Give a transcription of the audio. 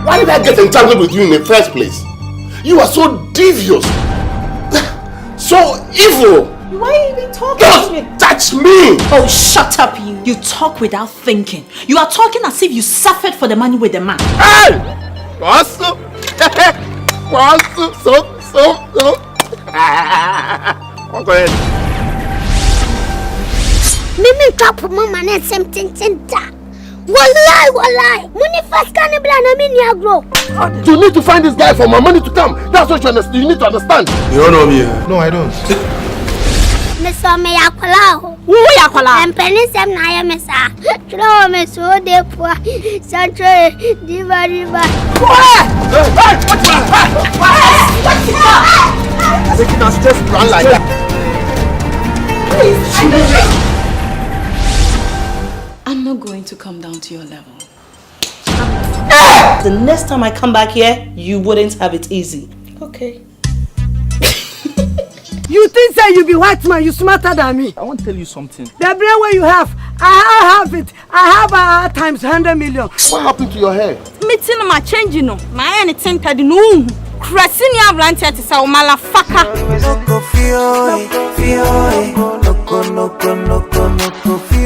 Why did I get entangled with you in the first place? You are so devious. So evil. Why are you even talking to me? Don't touch me. Oh, shut up you. You talk without thinking. You are talking as if you suffered for the money with the man. Hey! What's up? So. Go ahead. Mimi trap mama na something center. Wallahi. Money first can be na me ni agro. You need to find this guy for my money to come. That's what you need to understand. You don't know me. No, I don't. Mr. Me yakola. Who yakola? Empeni sem na ya mesa. Tro me so de po. Santre diva. Hey, They can just run like that. I'm not going to come down to your level. The next time I come back here, you wouldn't have it easy. Okay. You think that you be white man, you smarter than me. I want to tell you something. The brain where you have, I have it. I have times 100 million. What happened to your hair? Meeting my changing no. My anything that no. Crashing your blanket to say malafaka. Noko Fio, Noko Fio.